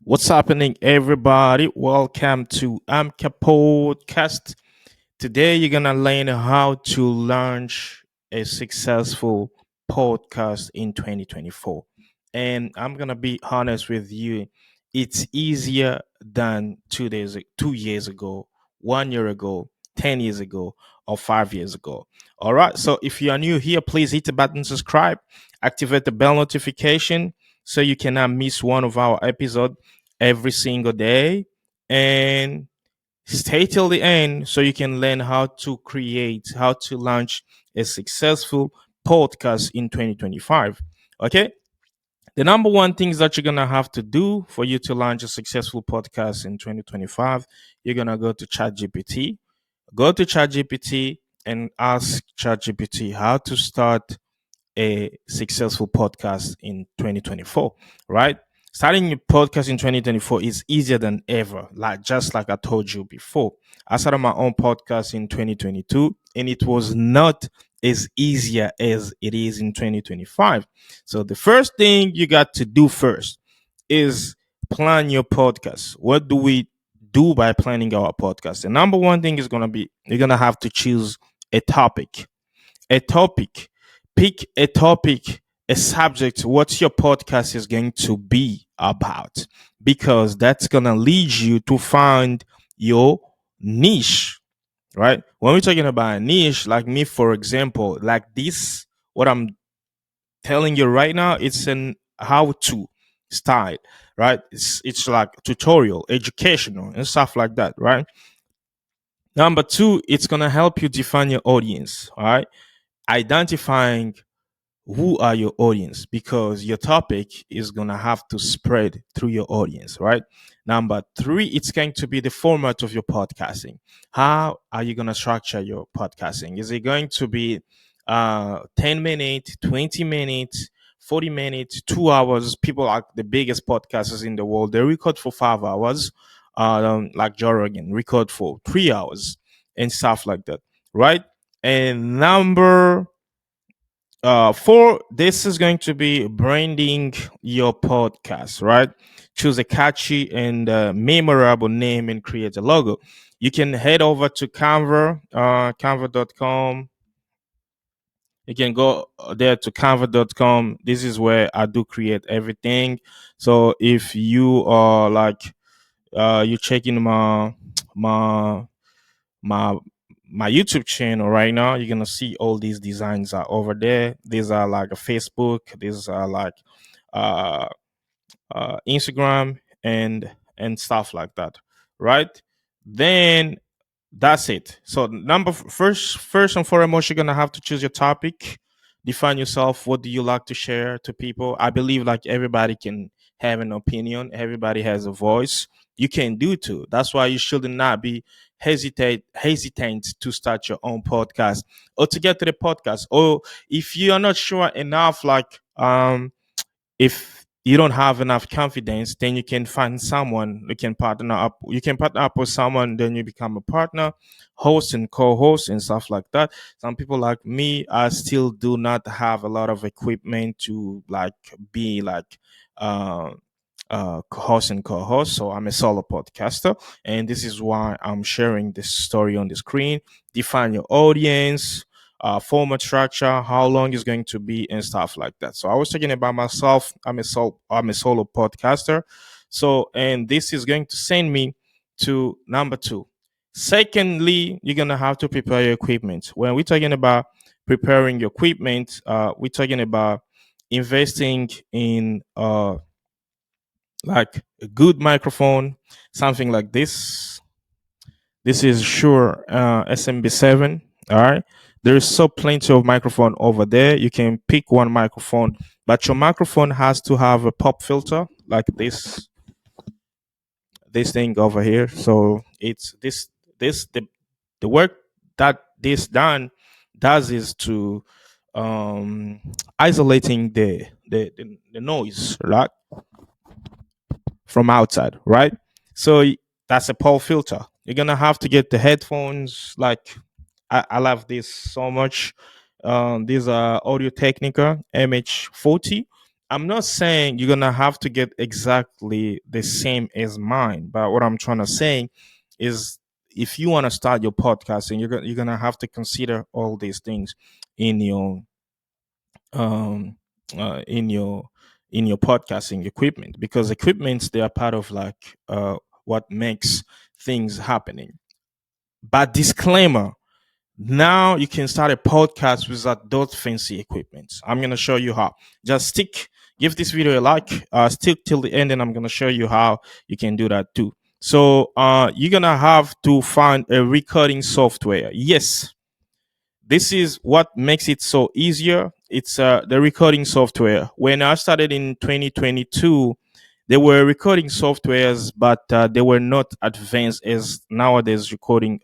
What's happening, everybody? Welcome to Amka Podcast. Today, you're gonna learn how to launch a successful podcast in 2024. And I'm gonna be honest with you, it's easier than 2 years ago, 1 year ago, 10 years ago, or 5 years ago. All right. So if you are new here, please hit the button subscribe, activate the bell notification so you cannot miss one of our episodes every single day. And stay till the end so you can learn how to launch a successful podcast in 2025. Okay. The number one things that you're going to have to do for you to launch a successful podcast in 2025, you're going to go to ChatGPT. Go to ChatGPT and ask ChatGPT how to start a successful podcast in 2024, right? Starting a podcast in 2024 is easier than ever. Like just like I told you before, I started my own podcast in 2022, and it was not as easier as it is in 2025. So the first thing you got to do first is plan your podcast. What do we do by planning our podcast? The number one thing is gonna be you're gonna have to choose a topic a topic. Pick a topic, a subject, what your podcast is going to be about, because that's going to lead you to find your niche, right? When we're talking about a niche, like me, for example, like this, what I'm telling you right now, it's an how to style, right? It's like tutorial, educational, and stuff like that, right? Number two, it's going to help you define your audience, all right? Identifying who are your audience, because your topic is going to have to spread through your audience, right? Number three, it's going to be the format of your podcasting. How are you going to structure your podcasting? Is it going to be 10 minutes, 20 minutes, 40 minutes, 2 hours? People are the biggest podcasters in the world, they record for 5 hours, like Joe Rogan record for 3 hours and stuff like that, right? And number for this is going to be branding your podcast, right? Choose a catchy and memorable name and create a logo. You can head over to Canva, canva.com. You can go there to canva.com. This is where I do create everything. So if you are like you checking my my my YouTube channel right now, you're gonna see all these designs are over there. These are like a Facebook, these are like uh, Instagram and stuff like that, right? Then that's it. So first and foremost, you're gonna have to choose your topic, define yourself. What do you like to share to people? I believe like everybody can have an opinion. Everybody has a voice. You can do too. That's why you should not be hesitant to start your own podcast or to get to the podcast. Or if you are not sure enough, like if you don't have enough confidence, then you can find someone you can partner up. You can partner up with someone, then you become a partner, host and co-host and stuff like that. Some people like me, I still do not have a lot of equipment to like be like uh host and co-host. So I'm a solo podcaster, and this is why I'm sharing this story on the screen. Define your audience, format structure, how long it's going to be, and stuff like that. So I was talking about myself. I'm a solo podcaster. So and this is going to send me to number two. Secondly, you're gonna have to prepare your equipment. When we're talking about preparing your equipment, we're talking about investing in like a good microphone, something like this. This is Shure SMB7. All right. There's so plenty of microphone over there. You can pick one microphone, but your microphone has to have a pop filter like this thing over here. So it's this the work that this done does is to um isolating the noise, right, from outside, right? So that's a pole filter. You're gonna have to get the headphones. Like I love this so much. These are Audio Technica MH40. I'm not saying you're gonna have to get exactly the same as mine, but what I'm trying to say is if you want to start your podcasting, you're gonna have to consider all these things in your um in your podcasting equipment, because equipments, they are part of like what makes things happening. But disclaimer, now you can start a podcast without those fancy equipment. I'm gonna show you how. Just give this video a like, stick till the end, and I'm gonna show you how you can do that too. So you're gonna have to find a recording software. Yes, this is what makes it so easier. It's the recording software. When I started in 2022, there were recording softwares, but they were not advanced as nowadays recording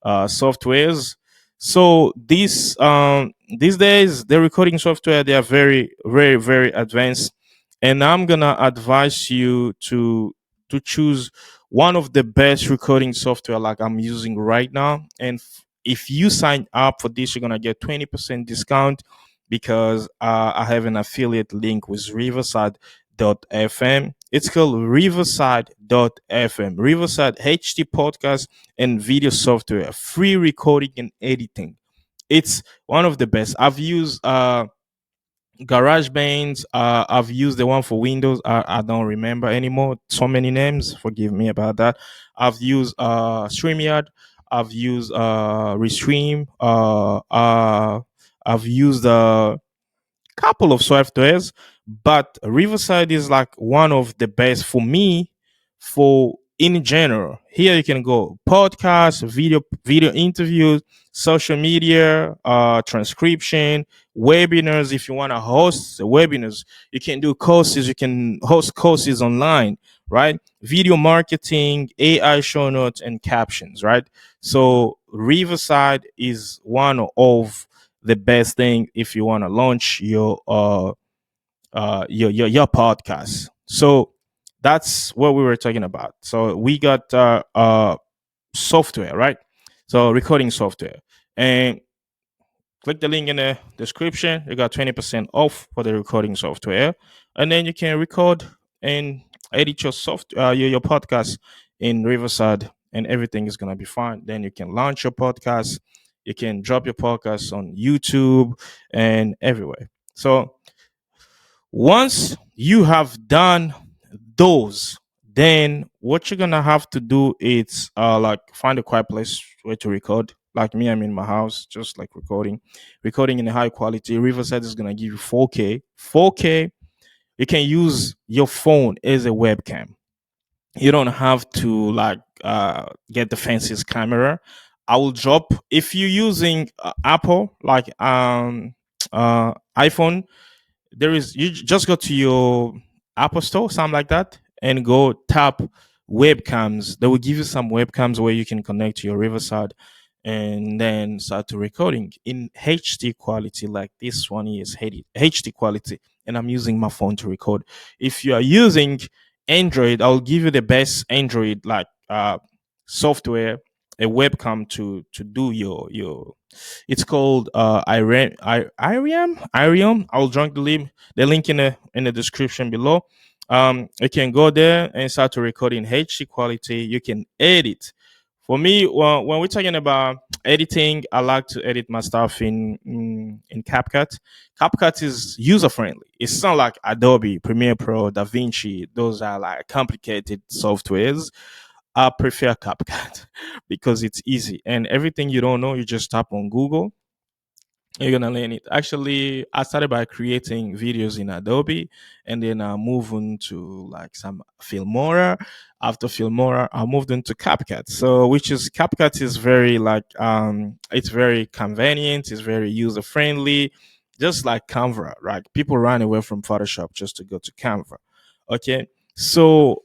softwares. So these days, the recording software, they are very, very, very advanced, and I'm gonna advise you to choose one of the best recording software like I'm using right now. And if you sign up for this, you're gonna get 20% discount, because I have an affiliate link with Riverside.fm. It's called Riverside.fm. Riverside HD podcast and video software, free recording and editing. It's one of the best. I've used GarageBand. I've used the one for Windows. I don't remember anymore. So many names. Forgive me about that. I've used StreamYard. I've used Restream. I've used couple of softwares, but Riverside is like one of the best for me for in general. Here you can go podcast, video interviews, social media, transcription, webinars. If you want to host webinars, you can do courses. You can host courses online, right? Video marketing, AI show notes, and captions, right? So Riverside is one of the best thing if you want to launch your podcast. So that's what we were talking about. So we got software, right? So recording software, and click the link in the description. You got 20% off for the recording software, and then you can record and edit your podcast in Riverside, and everything is gonna be fine. Then you can launch your podcast. You can drop your podcast on YouTube and everywhere. So once you have done those, then what you're gonna have to do is like find a quiet place where to record. Like me, I'm in my house, just like recording in a high quality. Riverside is gonna give you 4K. 4K. You can use your phone as a webcam. You don't have to like get the fanciest camera. I will drop if you're using Apple, like iPhone. There is, you just go to your Apple Store, something like that, and go tap webcams. They will give you some webcams where you can connect to your Riverside, and then start to recording in HD quality, like this one is HD quality, and I'm using my phone to record. If you are using Android, I'll give you the best Android like software, a webcam to do your it's called Irium. I'll drink the link in the description below. You can go there and start to record in HD quality. You can edit. For me, well, when we're talking about editing, I like to edit my stuff in CapCut. CapCut is user friendly. It's not like Adobe Premiere Pro, DaVinci. Those are like complicated softwares. I prefer CapCut because it's easy, and everything you don't know, you just tap on Google, you're gonna learn it. Actually, I started by creating videos in Adobe, and then I moved into like some Filmora. After Filmora, I moved into CapCut. So, which is CapCut is very like it's very convenient, it's very user friendly, just like Canva. Right? People run away from Photoshop just to go to Canva. Okay. So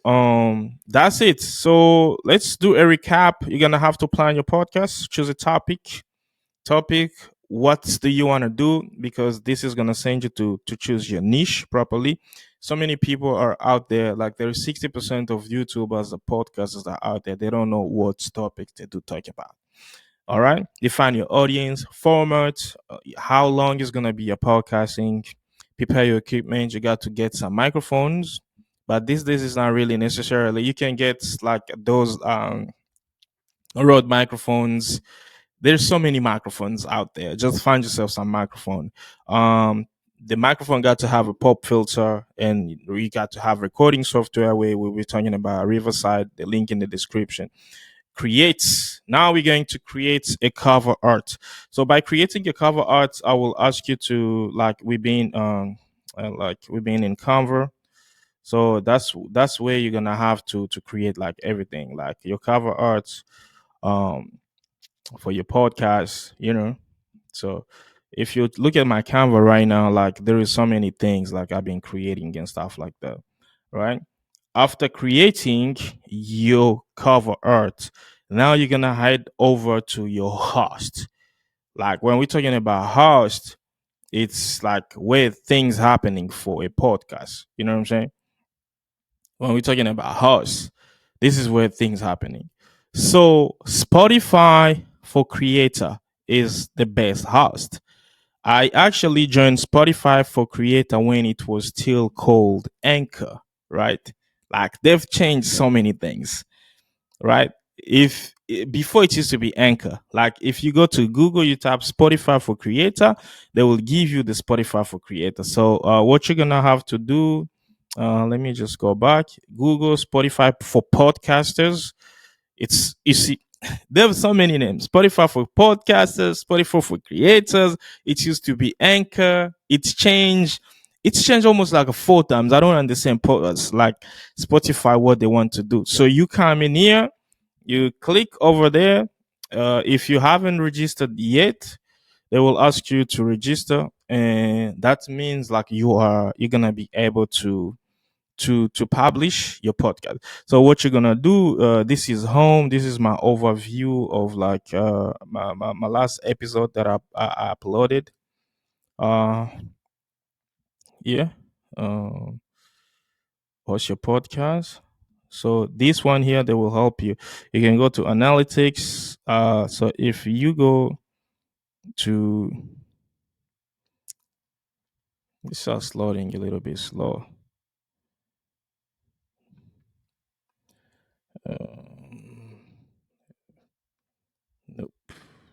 that's it. So let's do a recap. You're gonna have to plan your podcast, choose a topic. What do you want to do, because this is going to send you to choose your niche properly. So many people are out there, like there's 60% of YouTubers, the podcasters are out there, they don't know what topic they do talk about. All right, define your audience, format, how long is going to be your podcasting, prepare your equipment. You got to get some microphones, but these days is not really necessarily. You can get like those Rode microphones. There's so many microphones out there. Just find yourself some microphone. Um, the microphone got to have a pop filter, and you got to have recording software. Where we were talking about Riverside. The link in the description. Creates. Now we're going to create a cover art. So by creating a cover art, I will ask you to like we've been in Canva. So that's where you're gonna have to create like everything, like your cover art. Um, for your podcast, So if you look at my Canva right now, like there is so many things like I've been creating and stuff like that, right? After creating your cover art, now you're gonna head over to your host. Like when we're talking about host, it's like where things happening for a podcast. You know what I'm saying? When we're talking about hosts, this is where things happening. So Spotify for creator is the best host. I actually joined Spotify for creator when it was still called Anchor, right? Like they've changed so many things, right? If before it used to be Anchor, like if you go to Google, you type Spotify for creator, they will give you the Spotify for creator. So what you're gonna have to do, let me just go back. Google Spotify for podcasters. It's you see, there are so many names. Spotify for podcasters, Spotify for creators. It used to be Anchor. It's changed. It's changed almost like 4 times. I don't understand like Spotify what they want to do. So you come in here, you click over there. If you haven't registered yet, they will ask you to register, and that means like you're gonna be able to publish your podcast. So what you're gonna do, this is home. This is my overview of like my last episode that I uploaded. Uh, yeah. Um, Host your podcast. So this one here, they will help you. You can go to analytics. So if you go to, this starts loading a little bit slow. Um, nope.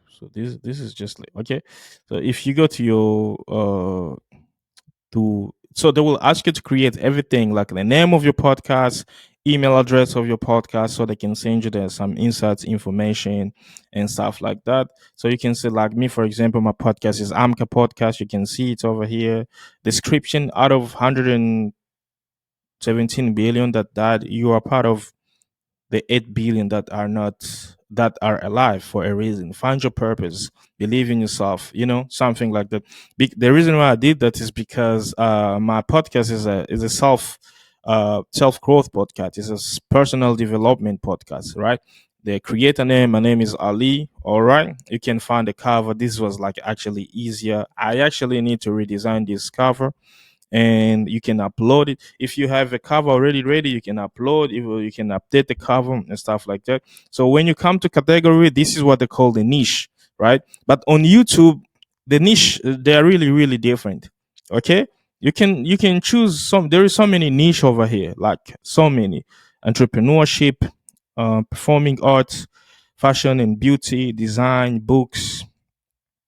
So this is just like okay. So if you go to your to so they will ask you to create everything like the name of your podcast, email address of your podcast, so they can send you there some insights information and stuff like that. So you can say like me, for example, my podcast is Amka Podcast. You can see it over here. Description: out of 117 billion that died, you are part of the 8 billion that are alive for a reason. Find your purpose, believe in yourself, something like that. The reason why I did that is because my podcast is a self growth podcast. It's a personal development podcast, right? The creator name, my name is Ali. All right, you can find the cover. This was like actually easier. I actually need to redesign this cover, and you can upload it. If you have a cover already ready, you can upload it, or you can update the cover and stuff like that. So when you come to category, this is what they call the niche, right? But on YouTube, the niche, they are really really different. Okay, you can choose some. There is so many niche over here, like so many: entrepreneurship, performing arts, fashion and beauty, design, books,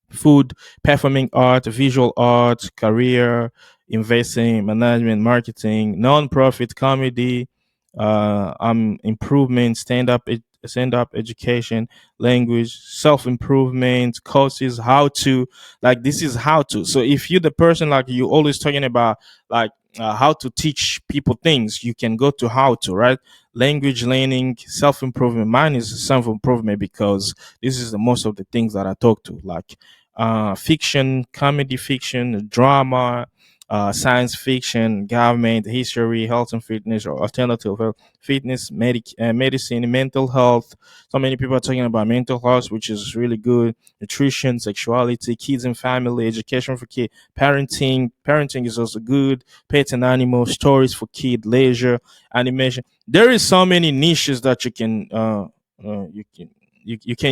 food, performing art, visual art, career, investing, management, marketing, non-profit, comedy, improvement, stand-up education, language, self-improvement, courses, how to, like this is how to. So if you're the person like you always talking about like how to teach people things, you can go to how to, right? Language learning, self-improvement. Mine is self-improvement because this is the most of the things that I talk to, like fiction, comedy fiction, drama, science fiction, government, history, health and fitness, or alternative health, fitness, medicine, mental health. So many people are talking about mental health, which is really good. Nutrition, sexuality, kids and family, education for kids, parenting. Parenting is also good. Pets and animals, stories for kid, leisure, animation. There is so many niches that you can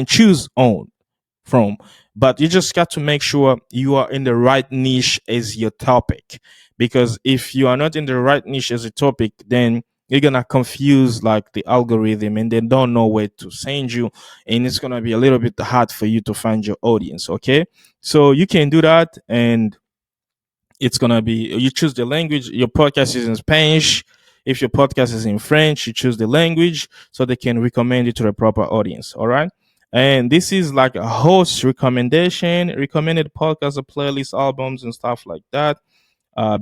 choose on. from. But you just got to make sure you are in the right niche as your topic. Because if you are not in the right niche as a topic, then you're gonna confuse like the algorithm and they don't know where to send you, and it's gonna be a little bit hard for you to find your audience. Okay. So you can do that, and it's gonna be, you choose the language. Your podcast is in Spanish. If your podcast is in French, you choose the language so they can recommend it to the proper audience. All right. And this is like a host recommendation, recommended podcast, or playlist, albums, and stuff like that.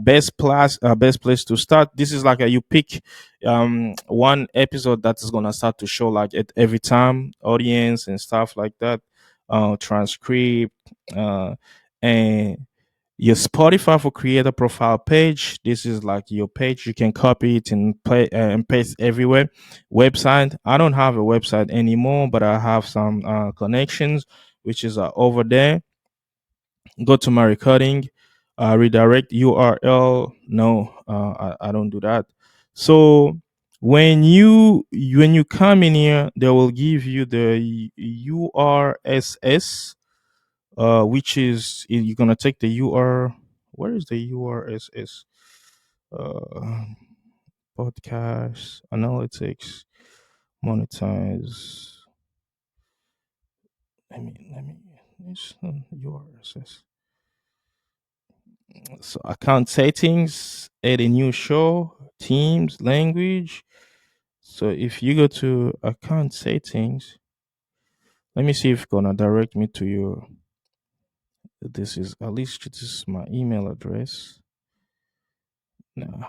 Best place to start. This is like a, you pick one episode that is gonna start to show like at every time audience and stuff like that. Transcript, and your Spotify for creator profile page. This is like your page. You can copy it and play and paste everywhere. Website. I don't have a website anymore, but I have some connections, which is over there. Go to my recording, redirect URL. No, I don't do that. So when you come in here, they will give you the URSS, which is you're gonna take the UR. Where is the URSS? Uh, Podcast analytics, monetize. Let me. It's URSS. So account settings, add a new show, teams, language. So if you go to account settings, let me see if it's gonna direct me to your. This is at least this is my email address. No.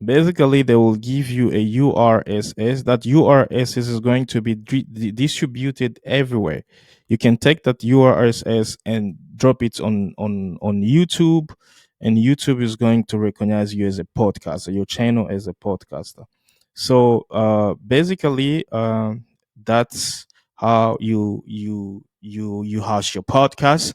Basically, they will give you a URSS. That URSS is going to be distributed everywhere. You can take that URSS and drop it on YouTube, and YouTube is going to recognize you as a podcaster, your channel as a podcaster. So basically, that's how you host your podcast.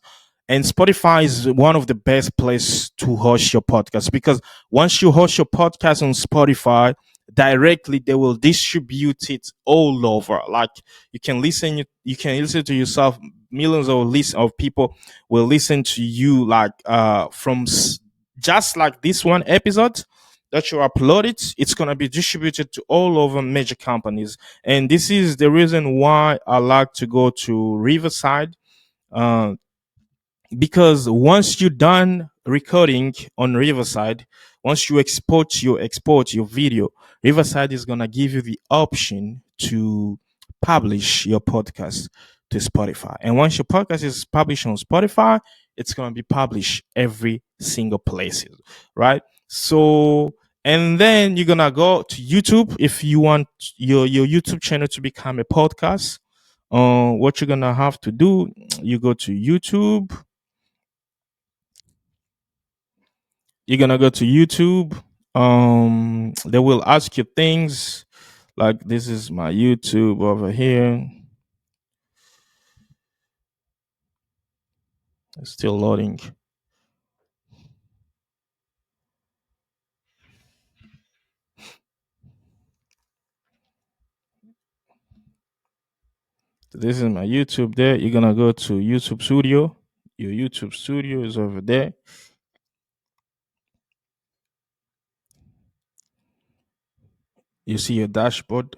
And Spotify is one of the best places to host your podcast, because once you host your podcast on Spotify, directly they will distribute it all over. Like you can listen to yourself. Millions of people will listen to you, like just like this one episode that you uploaded. It's gonna be distributed to all over major companies, and this is the reason why I like to go to Riverside. Uh, because once you're done recording on Riverside, once you export your video, Riverside is gonna give you the option to publish your podcast to Spotify. And once your podcast is published on Spotify, it's gonna be published every single places, right? So, and then you're gonna go to YouTube if you want your YouTube channel to become a podcast. What you're gonna have to do, you go to YouTube. You're gonna go to YouTube. They will ask you things like, this is my YouTube over here. It's still loading. This is my YouTube there. You're gonna go to YouTube Studio. Your YouTube Studio is over there. You see your dashboard.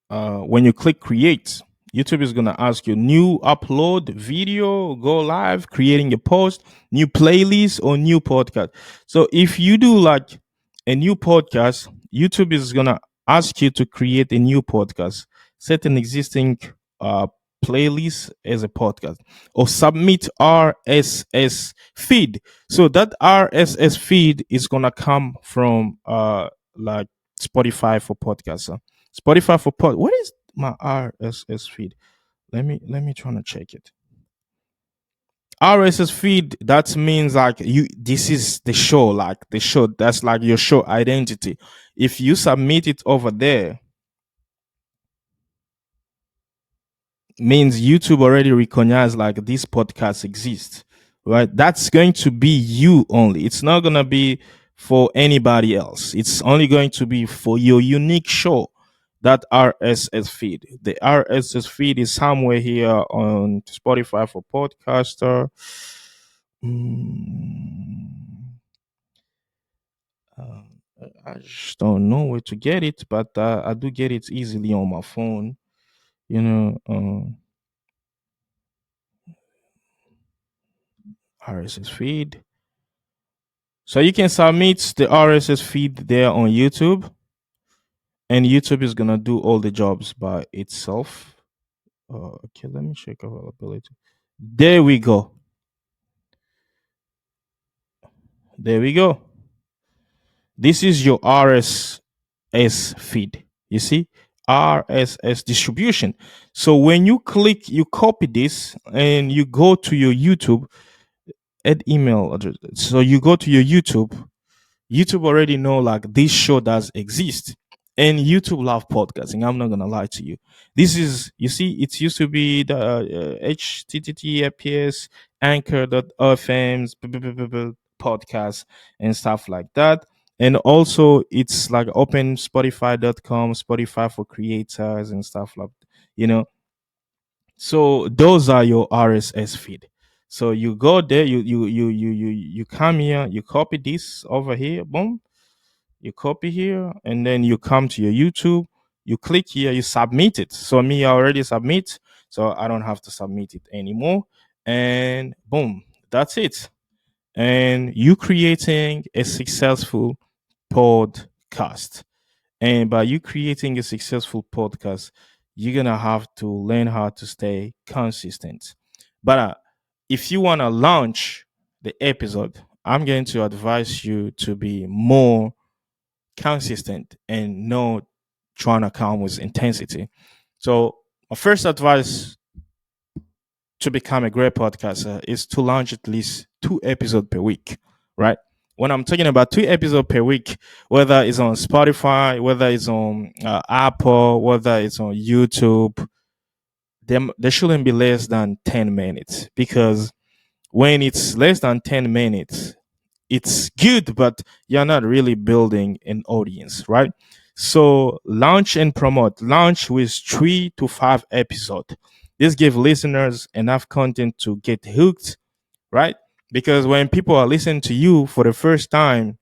When you click create, YouTube is going to ask you new upload video, go live, creating a post, new playlist, or new podcast. So if you do like a new podcast, YouTube is going to ask you to create a new podcast, set an existing uh, playlist as a podcast, or submit RSS feed. So that RSS feed is going to come from like Spotify for podcasts. Spotify for pod. What is my RSS feed? Let me try to check it. RSS feed, that means like you, this is the show, like the show, that's like your show identity. If you submit it over there, means YouTube already recognize like this podcast exists, right? That's going to be you only. It's not gonna be for anybody else. It's only going to be for your unique show that RSS feed. The RSS feed is somewhere here on Spotify for podcaster. Mm, uh, I just don't know where to get it, but I do get it easily on my phone. You know, RSS feed. So you can submit the RSS feed there on YouTube, and YouTube is gonna do all the jobs by itself. Okay, let me check availability. There we go. There we go. This is your RSS feed. You see, RSS distribution. So when you click, you copy this and you go to your YouTube, add email address. So you go to your YouTube. YouTube already know like this show does exist. And YouTube love podcasting. I'm not gonna lie to you. This is, you see, it used to be the HTTPS Anchor.fm's podcast and stuff like that. And also it's like open Spotify.com, Spotify for creators and stuff like, you know. So those are your RSS feed. So you go there, you come here, you copy this over here, boom, you copy here, and then you come to your YouTube, you click here, you submit it. So me, I already submit, so I don't have to submit it anymore. And boom, that's it. And you creating a successful podcast. And by you creating a successful podcast, you're gonna have to learn how to stay consistent. But if you wanna launch the episode, I'm going to advise you to be more consistent and not trying to come with intensity. So my first advice to become a great podcaster is to launch at least 2 episodes per week, right? When I'm talking about 2 episodes per week, whether it's on Spotify, whether it's on Apple, whether it's on YouTube, there shouldn't be less than 10 minutes, because when it's less than 10 minutes, it's good, but you're not really building an audience, right? So launch and promote. Launch with 3 to 5 episodes. This gives listeners enough content to get hooked, right? Because when people are listening to you for the first time,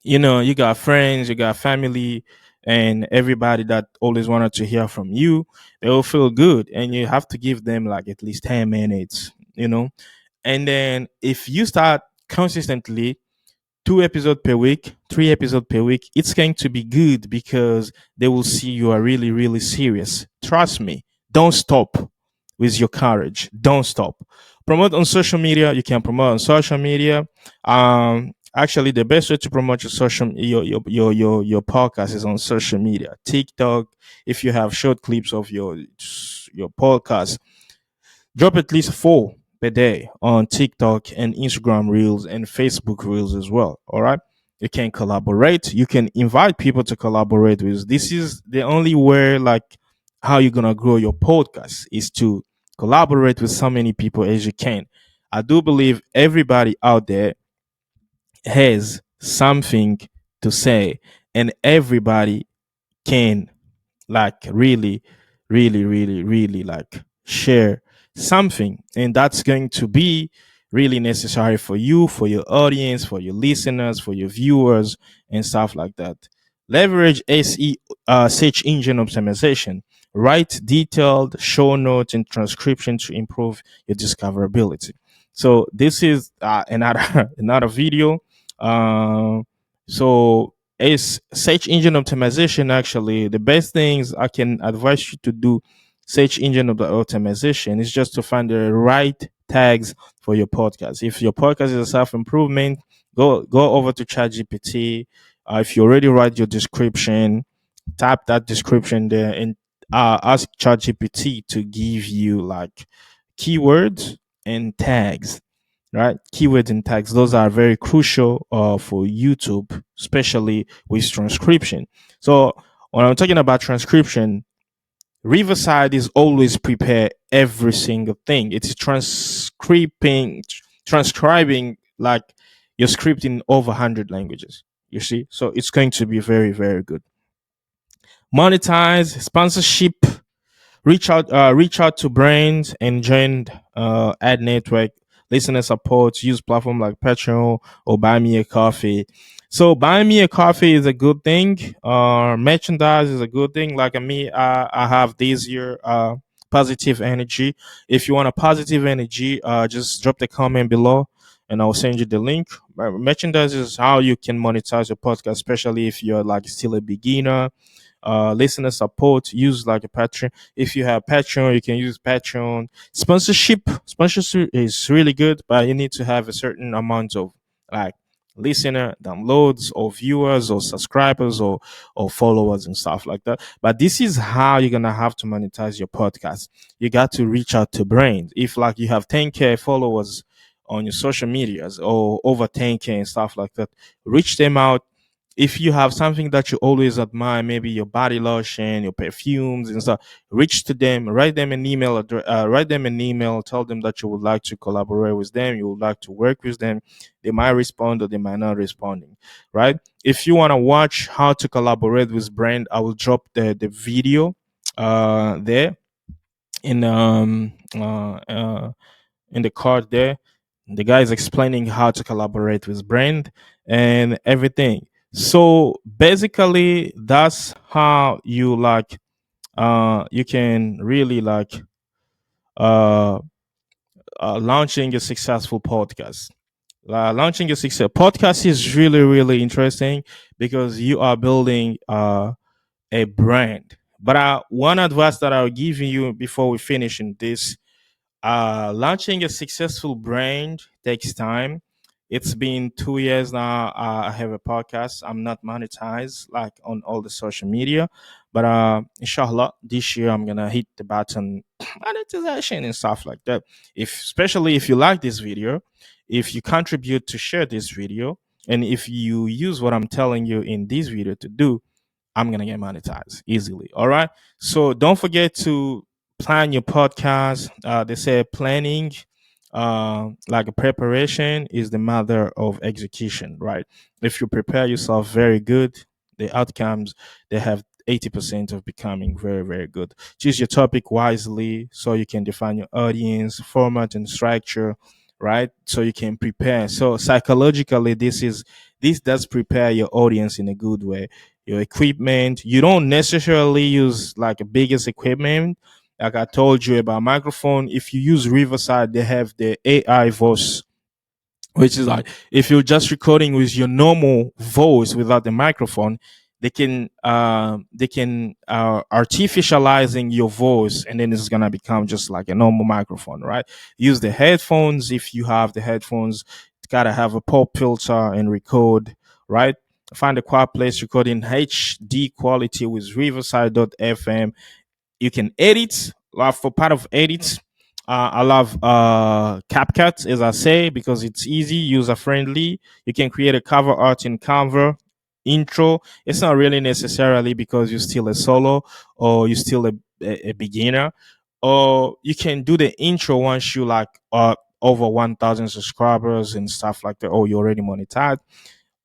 you got friends, you got family, and everybody that always wanted to hear from you. They will feel good, and you have to give them like at least 10 minutes, and then if you start consistently 2 episodes per week, 3 episodes per week, it's going to be good because they will see you are really, really serious. Trust me. Don't stop with your courage. Don't stop. Promote on social media. You can promote on social media. Actually, the best way to promote your podcast is on social media. TikTok. If you have short clips of your podcast, drop at least 4 per day on TikTok and Instagram Reels and Facebook Reels as well. All right. You can collaborate. You can invite people to collaborate with. This is the only way, like, how you're going to grow your podcast is to collaborate with so many people as you can. I do believe everybody out there has something to say, and everybody can, like, really, really, really, really, like, share something, and that's going to be really necessary for you, for your audience, for your listeners, for your viewers, and stuff like that. Leverage search engine optimization. Write detailed show notes and transcription to improve your discoverability. So this is another another video. So is search engine optimization. Actually, the best things I can advise you to do search engine optimization is just to find the right tags for your podcast. If your podcast is a self-improvement, go over to ChatGPT. If you already write your description, tap that description there and ask ChatGPT to give you like keywords and tags, right? Keywords and tags, those are very crucial for YouTube, especially with transcription. So when I'm talking about transcription, Riverside is always prepare every single thing. It's transcribing like your script in over 100 languages. You see, so it's going to be very, very good. monetize, sponsorship, reach out to brands and join ad network, listener support, use platform like Patreon or buy me a coffee. So buy me a coffee is a good thing. Merchandise is a good thing. Like me, I have this year positive energy. If you want a positive energy, just drop the comment below and I'll send you the link. Merchandise is how you can monetize your podcast, especially if you're like still a beginner. Listener support, use like a Patreon. If you have Patreon, you can use Patreon. Sponsorship is really good, but you need to have a certain amount of like listener downloads or viewers or subscribers or followers and stuff like that. But this is how you're gonna have to monetize your podcast. You got to reach out to brands. If like you have 10K followers on your social medias or over 10K and stuff like that, reach them out. If you have something that you always admire, maybe your body lotion, your perfumes and stuff, reach to them, write them an email, tell them that you would like to collaborate with them, you would like to work with them. They might respond or they might not responding, right? If you want to watch how to collaborate with brand, I will drop the video there in in the card there. The guy is explaining how to collaborate with brand and everything. So basically, that's how you like you can really like uh, launching a successful podcast. Launching a success podcast is really really interesting because you are building a brand. But one advice that I'll give you before we finish in this, launching a successful brand takes time. It's been 2 years now. I have a podcast. I'm not monetized like on all the social media, but inshallah, this year I'm gonna hit the button monetization and stuff like that. If especially if you like this video, if you contribute to share this video, and if you use what I'm telling you in this video to do, I'm gonna get monetized easily. All right. So don't forget to plan your podcast. They say planning, like a preparation, is the mother of execution. Right. If you prepare yourself very good, the outcomes they have 80% of becoming very very good. Choose your topic wisely so you can define your audience, format, and structure. Right. So you can prepare. So psychologically, this does prepare your audience in a good way. Your equipment, you don't necessarily use like a biggest equipment. Like I told you about microphone, if you use Riverside, they have the AI voice, which is like if you're just recording with your normal voice without the microphone, they can artificializing your voice, and then it's gonna become just like a normal microphone, right? Use the headphones. If you have the headphones, it's gotta have a pop filter and record, right? Find a quiet place, record in HD quality with Riverside.fm. You can edit. For part of edits, I love CapCut, as I say, because it's easy, user friendly. You can create a cover art in Canva. Intro, it's not really necessarily because you're still a solo or you're still a beginner, or you can do the intro once you like over 1,000 subscribers and stuff like that, or you already monetized.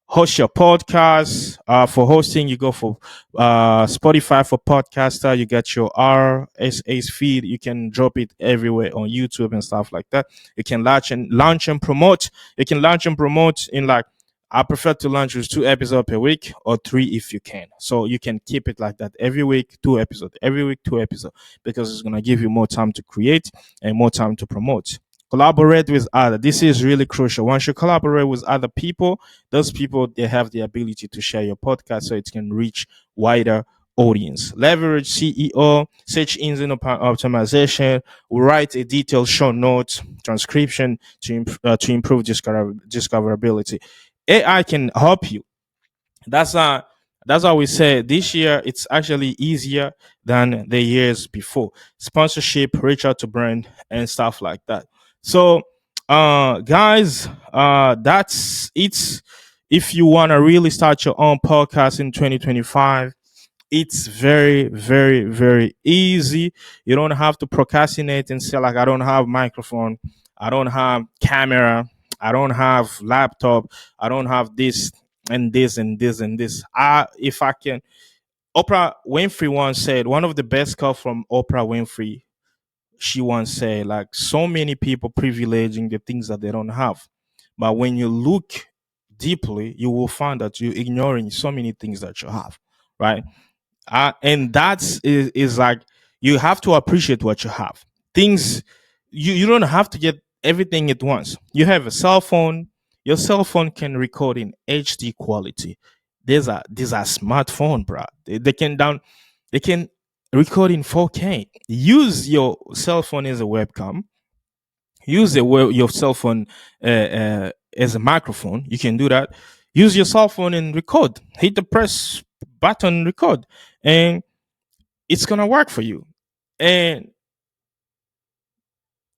Host your podcast. For hosting, you go for Spotify. For podcaster, you get your RSS feed. You can drop it everywhere on YouTube and stuff like that. You can launch and promote. You can launch and promote in like, I prefer to launch with 2 episodes per week or 3 if you can. So you can keep it like that every week, 2 episodes, every week, 2 episodes, because it's gonna give you more time to create and more time to promote. Collaborate with others. This is really crucial. Once you collaborate with other people, those people, they have the ability to share your podcast so it can reach wider audience. Leverage SEO, search engine optimization. Write a detailed show notes, transcription to improve discoverability. AI can help you. That's uh that's why we say this year it's actually easier than the years before. Sponsorship, reach out to brand and stuff like that. So guys, that's it. If you want to really start your own podcast in 2025, it's very very very easy. You don't have to procrastinate and say like, I don't have microphone, I don't have camera, I don't have laptop, I don't have this and this and this and this. If I can, Oprah Winfrey once said, one of the best quotes from Oprah Winfrey, she once said, like, so many people privileging the things that they don't have. But when you look deeply, you will find that you're ignoring so many things that you have, right? And is like, you have to appreciate what you have. Things, you don't have to get everything at once. You have a cell phone. Your cell phone can record in HD quality. These are smartphone, bro. They can record in 4K. Use your cell phone as a webcam. Use your cell phone as a microphone. You can do that. Use your cell phone and record. Hit the press button, record, and it's gonna work for you. And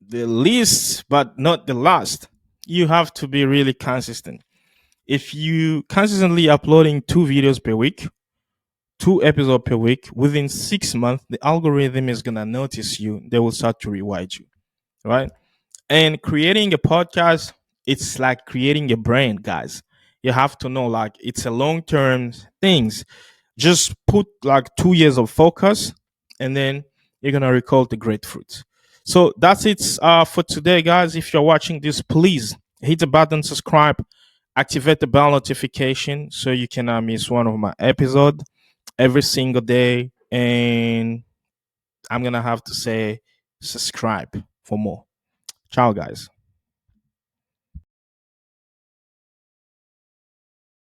the least but not the last, you have to be really consistent. If you consistently uploading 2 videos per week, 2 episodes per week, within 6 months, the algorithm is gonna notice you. They will start to reward you, right? And creating a podcast, it's like creating a brand, guys. You have to know, like, it's a long term things. Just put like 2 years of focus, and then you're gonna record the great fruits. So that's it for today, guys. If you're watching this, please hit the button, subscribe, activate the bell notification so you cannot miss one of my episode every single day. And I'm gonna have to say subscribe for more. Ciao, guys.